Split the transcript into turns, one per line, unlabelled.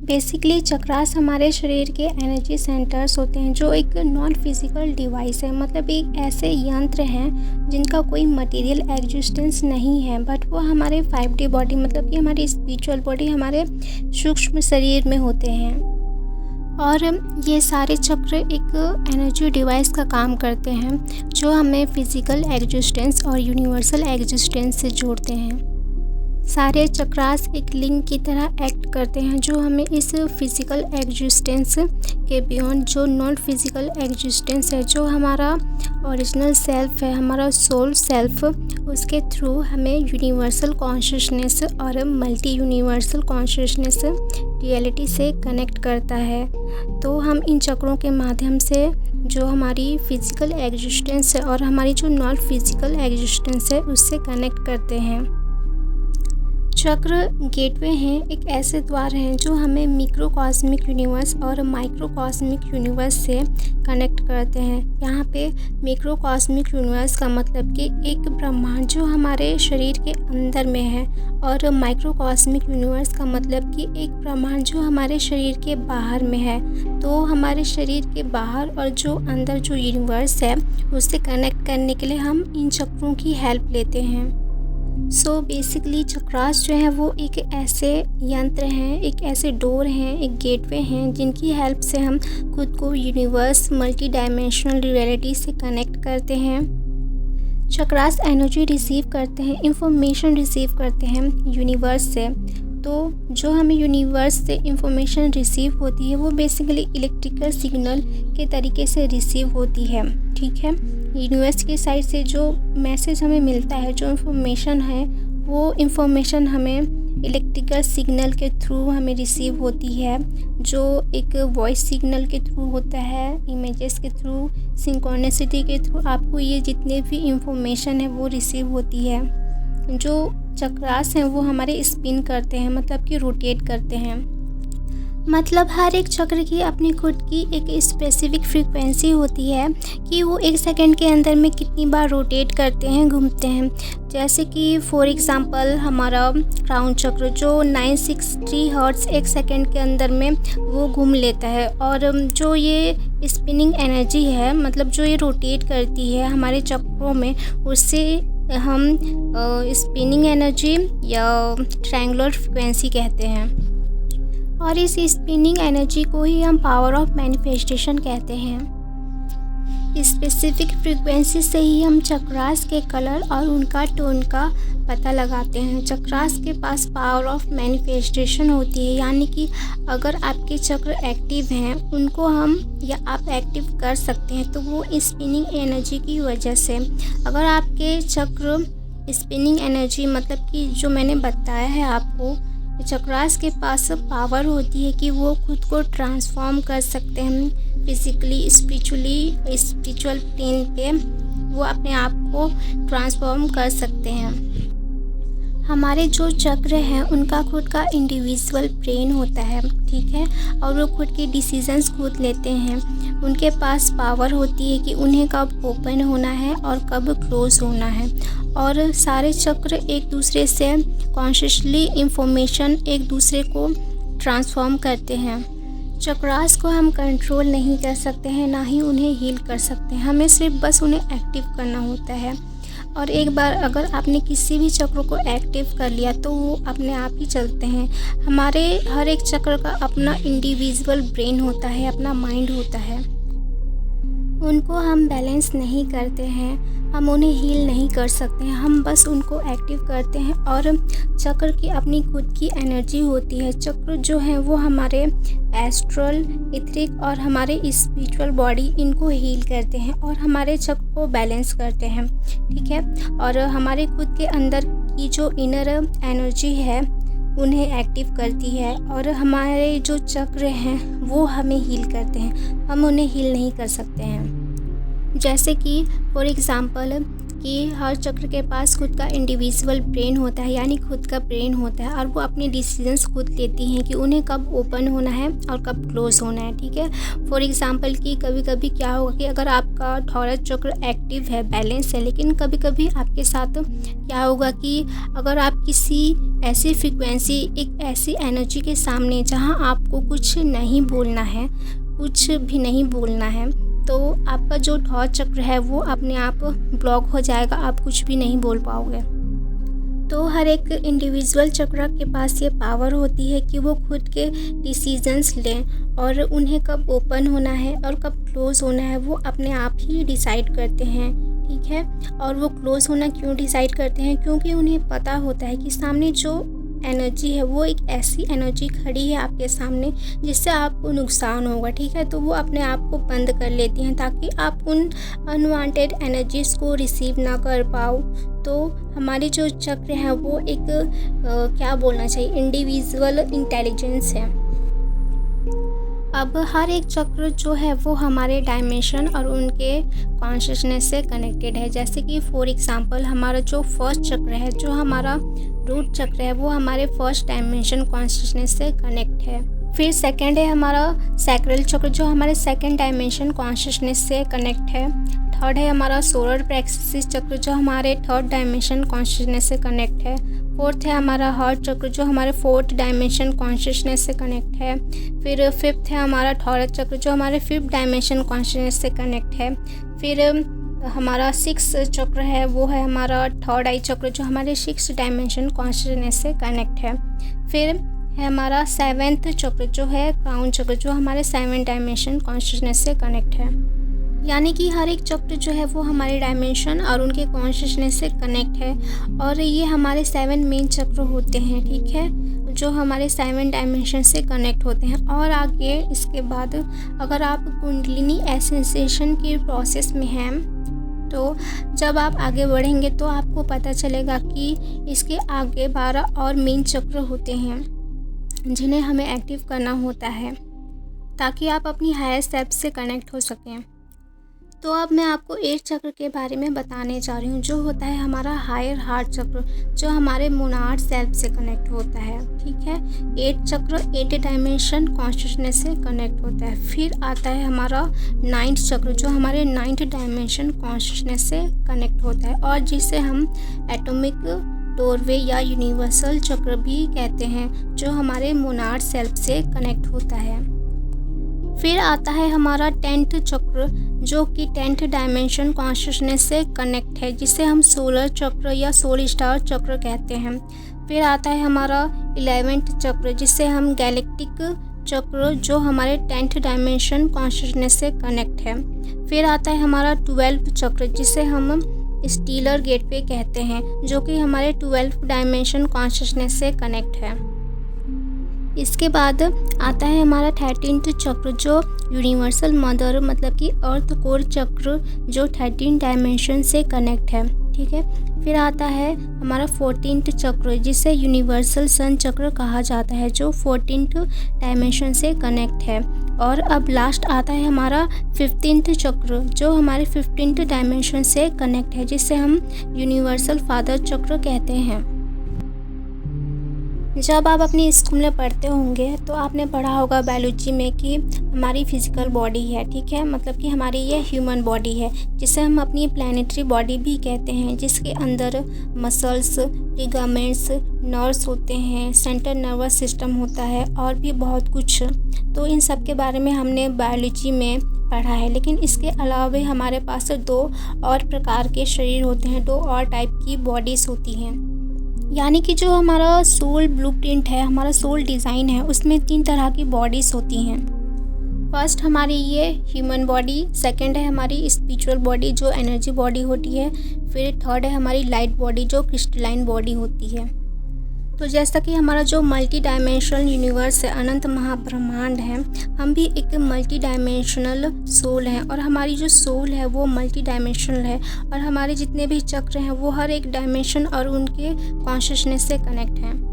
Basically chakras हमारे शरीर के एनर्जी सेंटर्स होते हैं जो एक नॉन फिजिकल डिवाइस है। मतलब एक ऐसे यंत्र हैं जिनका कोई मटेरियल एग्जिस्टेंस नहीं है, बट वो हमारे 5D बॉडी मतलब कि हमारी स्पिरिचुअल बॉडी, हमारे सूक्ष्म शरीर में होते हैं। और ये सारे चक्र एक एनर्जी डिवाइस का काम करते हैं जो हमें फिजिकल एग्जिस्टेंस और यूनिवर्सल एग्जिस्टेंस से जोड़ते हैं। सारे चक्रास एक लिंक की तरह एक्ट करते हैं जो हमें इस फिज़िकल एग्जिस्टेंस के बियॉन्ड, जो नॉन फिज़िकल एग्जिस्टेंस है, जो हमारा ओरिजिनल सेल्फ है, हमारा सोल सेल्फ, उसके थ्रू हमें यूनिवर्सल कॉन्शियसनेस और मल्टी यूनिवर्सल कॉन्शियसनेस रियलिटी से कनेक्ट करता है। तो हम इन चक्रों के माध्यम से जो हमारी फ़िज़िकल एग्जिस्टेंस है और हमारी जो नॉन फिज़िकल एग्जिस्टेंस है उससे कनेक्ट करते हैं। चक्र गेटवे हैं, एक ऐसे द्वार हैं जो हमें मिक्रोकॉस्मिक यूनिवर्स और माइक्रोकॉस्मिक यूनिवर्स से कनेक्ट करते हैं। यहाँ पे मिक्रोकॉस्मिक यूनिवर्स का मतलब कि एक ब्रह्मांड जो हमारे शरीर के अंदर में है, और माइक्रोकॉस्मिक यूनिवर्स का मतलब कि एक ब्रह्मांड जो हमारे शरीर के बाहर में है। तो हमारे शरीर के बाहर और जो अंदर जो यूनिवर्स है उससे कनेक्ट करने के लिए हम इन चक्रों की हेल्प लेते हैं। सो बेसिकली चक्रास जो है वो एक ऐसे यंत्र हैं, एक ऐसे डोर हैं, एक गेटवे हैं जिनकी हेल्प से हम खुद को यूनिवर्स, मल्टी डायमेंशनल रियलिटी से कनेक्ट करते हैं। चक्रास एनर्जी रिसीव करते हैं, इंफॉर्मेशन रिसीव करते हैं यूनिवर्स से। तो जो हमें यूनिवर्स से इंफॉर्मेशन रिसीव होती है वो बेसिकली इलेक्ट्रिकल सिग्नल के तरीके से रिसीव होती है। ठीक है, यूनिवर्स की साइड से जो मैसेज हमें मिलता है, जो इंफॉर्मेशन है, वो इंफॉर्मेशन हमें इलेक्ट्रिकल सिग्नल के थ्रू हमें रिसीव होती है, जो एक वॉइस सिग्नल के थ्रू होता है, इमेजेस के थ्रू, सिंक्रोनिसिटी के थ्रू। आपको ये जितने भी इंफॉर्मेशन है वो रिसीव होती है। जो चक्रास हैं वो हमारे स्पिन करते हैं, मतलब कि रोटेट करते हैं। मतलब हर एक चक्र की अपनी खुद की एक स्पेसिफिक फ्रीक्वेंसी होती है कि वो 1 सेकंड के अंदर में कितनी बार रोटेट करते हैं, घूमते हैं। जैसे कि फॉर एग्ज़ाम्पल हमारा क्राउन चक्र जो 963 हर्ट्ज़ 1 सेकंड के अंदर में वो घूम लेता है। और जो ये स्पिनिंग एनर्जी है, मतलब जो ये रोटेट करती है हमारे चक्रों में, उससे हम स्पिनिंग एनर्जी या ट्रायंगुलर फ्रीक्वेंसी कहते हैं। और इस स्पिनिंग एनर्जी को ही हम पावर ऑफ मैनिफेस्टेशन कहते हैं। स्पेसिफिक फ्रीक्वेंसी से ही हम चक्रास के कलर और उनका टोन का पता लगाते हैं। चक्रास के पास पावर ऑफ मैनिफेस्टेशन होती है, यानी कि अगर आपके चक्र एक्टिव हैं, उनको हम या आप एक्टिव कर सकते हैं तो वो स्पिनिंग एनर्जी की वजह से। अगर आपके चक्र स्पिनिंग एनर्जी, मतलब कि जो मैंने बताया है आपको, चक्रास के पास पावर होती है कि वो खुद को ट्रांसफॉर्म कर सकते हैं फिज़िकली, स्पिरिचुअल प्लेन पे वो अपने आप को ट्रांसफॉर्म कर सकते हैं। हमारे जो चक्र हैं उनका खुद का इंडिविजुअल ब्रेन होता है, ठीक है, और वो खुद के डिसीजंस खुद लेते हैं। उनके पास पावर होती है कि उन्हें कब ओपन होना है और कब क्लोज होना है। और सारे चक्र एक दूसरे से कॉन्शियसली इंफॉर्मेशन एक दूसरे को ट्रांसफॉर्म करते हैं। चक्रास को हम कंट्रोल नहीं कर सकते हैं, ना ही उन्हें हील कर सकते हैं। हमें सिर्फ बस उन्हें एक्टिव करना होता है। और एक बार अगर आपने किसी भी चक्र को एक्टिव कर लिया तो वो अपने आप ही चलते हैं। हमारे हर एक चक्र का अपना इंडिविजुअल ब्रेन होता है, अपना माइंड होता है। उनको हम बैलेंस नहीं करते हैं, हम उन्हें हील नहीं कर सकते हैं, हम बस उनको एक्टिव करते हैं। और चक्र की अपनी खुद की एनर्जी होती है। चक्र जो है वो हमारे एस्ट्रल, इथरिक और हमारे स्पिरिचुअल बॉडी, इनको हील करते हैं और हमारे चक्र को बैलेंस करते हैं। ठीक है, और हमारे खुद के अंदर की जो इनर एनर्जी है उन्हें एक्टिव करती है। और हमारे जो चक्र हैं वो हमें हील करते हैं, हम उन्हें हील नहीं कर सकते हैं। जैसे कि फॉर एग्ज़ाम्पल कि हर चक्र के पास खुद का इंडिविजुअल ब्रेन होता है, यानी खुद का ब्रेन होता है, और वो अपनी डिसीजंस खुद लेती हैं कि उन्हें कब ओपन होना है और कब क्लोज होना है। ठीक है, फॉर एग्जांपल कि कभी कभी क्या होगा कि अगर आपका थॉरस चक्र एक्टिव है, बैलेंस है, लेकिन कभी कभी आपके साथ क्या होगा कि अगर आप किसी ऐसी फ्रीक्वेंसी, एक ऐसी एनर्जी के सामने जहां आपको कुछ नहीं बोलना है, कुछ भी नहीं बोलना है, तो आपका जो थॉट चक्र है वो अपने आप ब्लॉक हो जाएगा, आप कुछ भी नहीं बोल पाओगे। तो हर एक इंडिविजुअल चक्र के पास ये पावर होती है कि वो खुद के डिसीजंस लें और उन्हें कब ओपन होना है और कब क्लोज़ होना है वो अपने आप ही डिसाइड करते हैं। ठीक है, और वो क्लोज़ होना क्यों डिसाइड करते हैं? क्योंकि उन्हें पता होता है कि सामने जो एनर्जी है वो एक ऐसी एनर्जी खड़ी है आपके सामने जिससे आपको नुकसान होगा। ठीक है, तो वो अपने आप को बंद कर लेती हैं ताकि आप उन अनवांटेड एनर्जीज़ को रिसीव ना कर पाओ। तो हमारी जो चक्र है वो एक क्या बोलना चाहिए, इंडिविजुअल इंटेलिजेंस है। अब हर एक चक्र जो है वो हमारे डायमेंशन और उनके कॉन्शियसनेस से कनेक्टेड है। जैसे कि फॉर एग्जांपल हमारा जो फर्स्ट चक्र है, जो हमारा रूट चक्र है, वो हमारे फर्स्ट डायमेंशन कॉन्शियसनेस से कनेक्ट है। फिर सेकंड है हमारा सैक्रल चक्र, जो हमारे सेकंड डायमेंशन कॉन्शियसनेस से कनेक्ट है। थर्ड है हमारा सोलर प्लेक्सस चक्र, जो हमारे थर्ड डायमेंशन कॉन्शियसनेस से कनेक्ट है। फोर्थ है हमारा हार्ट चक्र, जो हमारे फोर्थ डायमेंशन कॉन्शियसनेस से कनेक्ट है। फिर फिफ्थ है हमारा थॉरस चक्र, जो हमारे फिफ्थ डायमेंशन कॉन्शियसनेस से कनेक्ट है। फिर हमारा सिक्स चक्र है वो है हमारा थर्ड आई चक्र, जो हमारे सिक्स डायमेंशन कॉन्शियसनेस से कनेक्ट है। फिर है हमारा सेवेंथ चक्र जो है क्राउन चक्र, जो हमारे सेवन डायमेंशन कॉन्शियसनेस से कनेक्ट है। यानी कि हर एक चक्र जो है वो हमारे डायमेंशन और उनके कॉन्शियसनेस से कनेक्ट है, और ये हमारे 7 मेन चक्र होते हैं। ठीक है, जो हमारे 7 डायमेंशन से कनेक्ट होते हैं। और आगे इसके बाद अगर आप कुंडलिनी एसेंसिएशन की प्रोसेस में हैं, तो जब आप आगे बढ़ेंगे तो आपको पता चलेगा कि इसके आगे 12 और मेन चक्र होते हैं जिन्हें हमें एक्टिव करना होता है ताकि आप अपनी हायर सेल्फ से कनेक्ट हो सकें। तो अब मैं आपको 8 चक्र के बारे में बताने जा रही हूँ, जो होता है हमारा हायर हार्ट चक्र, जो हमारे मोनार्ड सेल्फ से कनेक्ट होता है। ठीक है, 8 चक्र 8 डायमेंशन कॉन्शियसनेस से कनेक्ट होता है। फिर आता है हमारा 9th चक्र, जो हमारे 9th डायमेंशन कॉन्शियसनेस से कनेक्ट होता है और जिसे हम एटॉमिक डोरवे या यूनिवर्सल चक्र भी कहते हैं, जो हमारे मोनार्ड सेल्फ से कनेक्ट होता है। फिर आता है हमारा 10th चक्र, जो कि 10th डायमेंशन कॉन्शियसनेस से कनेक्ट है, जिसे हम सोलर चक्र या सोल स्टार चक्र कहते हैं। फिर आता है हमारा 11th चक्र, जिसे हम गैलेक्टिक चक्र, जो हमारे 10th डायमेंशन कॉन्शियसनेस से कनेक्ट है। फिर आता है हमारा 12th चक्र, जिसे हम स्टीलर गेटवे कहते हैं, जो कि हमारे 12th डायमेंशन कॉन्शियसनेस से कनेक्ट है। इसके बाद आता है हमारा 13th चक्र, जो यूनिवर्सल मदर मतलब कि अर्थ कोर चक्र, जो 13 डायमेंशन से कनेक्ट है। ठीक है, फिर आता है हमारा 14th चक्र, जिसे यूनिवर्सल सन चक्र कहा जाता है, जो 14th डायमेंशन से कनेक्ट है। और अब लास्ट आता है हमारा 15th चक्र, जो हमारे 15th डायमेंशन से कनेक्ट है, जिसे हम यूनिवर्सल फादर चक्र कहते हैं। जब आप अपनी स्कूल में पढ़ते होंगे तो आपने पढ़ा होगा बायोलॉजी में कि हमारी फिजिकल बॉडी है। ठीक है, मतलब कि हमारी ये ह्यूमन बॉडी है, जिसे हम अपनी प्लैनेटरी बॉडी भी कहते हैं, जिसके अंदर मसल्स, लिगामेंट्स, नर्व्स होते हैं, सेंट्रल नर्वस सिस्टम होता है और भी बहुत कुछ। तो इन सब के बारे में हमने बायोलॉजी में पढ़ा है। लेकिन इसके अलावा भी हमारे पास 2 और प्रकार के शरीर होते हैं, 2 और टाइप की बॉडीज़ होती हैं। यानी कि जो हमारा सोल ब्लूप्रिंट है, हमारा सोल डिज़ाइन है, उसमें 3 तरह की बॉडीज़ होती हैं। फर्स्ट हमारी ये ह्यूमन बॉडी, सेकंड है हमारी स्पिरिचुअल बॉडी जो एनर्जी बॉडी होती है, फिर थर्ड है हमारी लाइट बॉडी जो क्रिस्टलाइन बॉडी होती है। तो जैसा कि हमारा जो मल्टी डायमेंशनल यूनिवर्स है, अनंत महाब्रह्मांड है, हम भी एक मल्टी डायमेंशनल सोल हैं और हमारी जो सोल है वो मल्टी डायमेंशनल है और हमारे जितने भी चक्र हैं वो हर एक डायमेंशन और उनके कॉन्शियसनेस से कनेक्ट हैं।